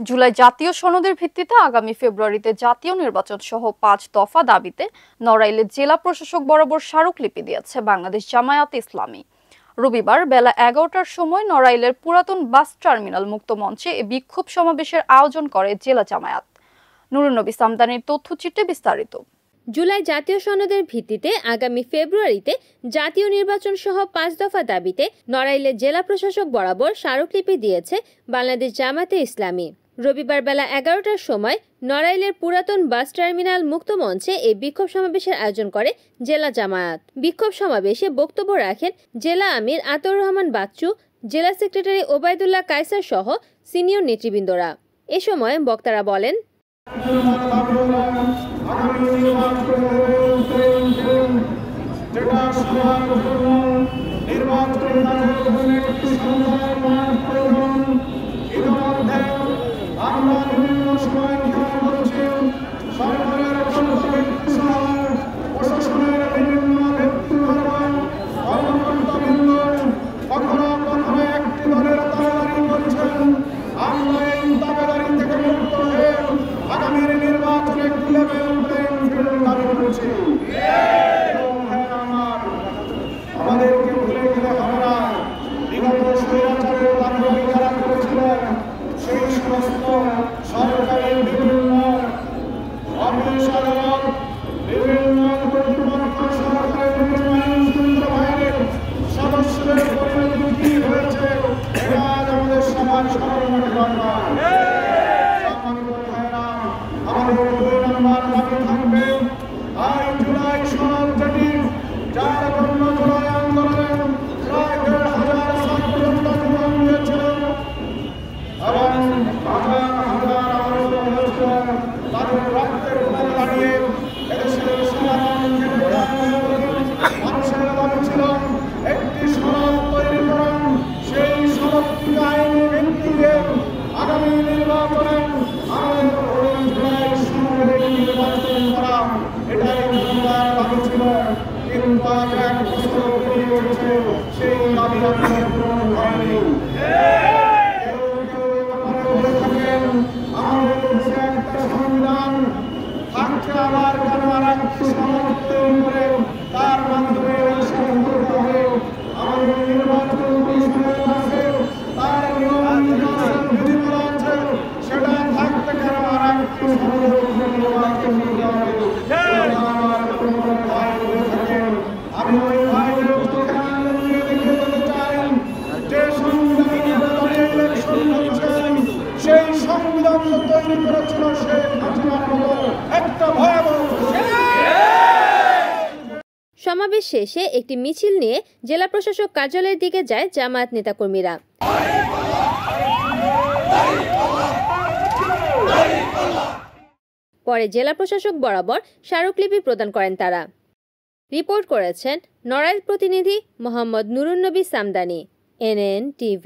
জুলাই জাতীয় সনদের ভিত্তিতে আগামী ফেব্রুয়ারিতে জাতীয় নির্বাচন সহ ৫ দফা দাবিতে নড়াইলে জেলা প্রশাসক বরাবর স্মারকলিপি দিয়েছে বাংলাদেশ জামায়াতে ইসলামী। রবিবার বেলা ১১টার সময় নড়াইলের পুরাতন বাস টার্মিনাল মুক্ত মঞ্চে এ বিক্ষোভ সমাবেশের আয়োজন করে জেলা জামায়াত। নুরুন নবী সামদানির তথ্যচিত্রে বিস্তারিত। জুলাই জাতীয় সনদের ভিত্তিতে আগামী ফেব্রুয়ারিতে জাতীয় নির্বাচন সহ ৫ দফা দাবিতে নড়াইলে জেলা প্রশাসক বরাবর স্মারকলিপি দিয়েছে বাংলাদেশ জামায়াতে ইসলামী। রবিবার বেলা ১১টার সময় নড়াইলের পুরাতন বাস টার্মিনাল মুক্ত মঞ্চে এই বিক্ষোভ সমাবেশের আয়োজন করে জেলা জামায়াত। বিক্ষোভ সমাবেশে বক্তব্য রাখেন জেলা আমির আতর রহমান বাচ্চু, জেলা সেক্রেটারি ওবায়দুল্লাহ কায়সার সহ সিনিয়র নেতৃবৃন্দরা। এ সময় বক্তারা বলেন, আমাদেরকে ভুলে গেলে হবে না। বিগত স্বৈরাচারের দালালি যারা করেছিলেন সেই সমস্ত সরকারের বিভিন্ন অফিস আদালত, বিভিন্ন কর্তৃপক্ষ, সরকারের বিভিন্ন আইনশৃঙ্খলা বাহিনীর সদস্যদের পরিণতি কি হয়েছে এটা আজ আমাদের সমাজ স্মরণ দরকার। আমাদের ২ নম্বর দাবি থাকবে আজ জুলাই সনদ যেটি যার জন্য জুলাই আন্দোলনে প্রায় ১,৫০০ ছাত্র জীবন দিয়েছিলেন এবং হাজার হাজার আহত হয়েছিলেন, তাদের রক্তের উপরে দাঁড়িয়ে এদেশের মানুষের দাবি ছিল একটি সনদ তৈরি করেন, সেই সনদটি আইনি ভিত্তিতে আগামী নির্বাচনে আমাদের জুলাই সনদে নির্বাচন করা, এটাই জনতার দাবি ছিল। কিন্তু আজ ১ বছর পেরিয়ে গেছে, সেই দাবি আমাদের পূরণ হয়নি। আমাদের দেশে একটা সংবিধান থাকছে, আবার কেন আর একটি সনদ তৈরি করে তার মাধ্যমে ইলেকশন করতে হবে? আমাদের নির্বাচন কমিশনের কাছে তার নিয়ম বিধিমালা আছে, সেটা থাকতে কেন আর একটি সনদের উপরে নির্বাচন করতে হবে? আমি ওই ভাইদের দেখে বলতে চাই যে সংবিধান ইলেকশন করছেন, সেই সংবিধান তৈরি করেছিল শেখ হাসিনার মতো একটা ভয়াবহ। সমাবেশ শেষে একটি মিছিল নিয়ে জেলা প্রশাসক কার্যালয়ের দিকে যায় জামায়াত নেতাকর্মীরা। পরে জেলা প্রশাসক বরাবর স্মারকলিপি প্রদান করেন তারা। রিপোর্ট করেছেন নড়াইল প্রতিনিধি মোহাম্মদ নুরুন নবী সামদানি, NN TV।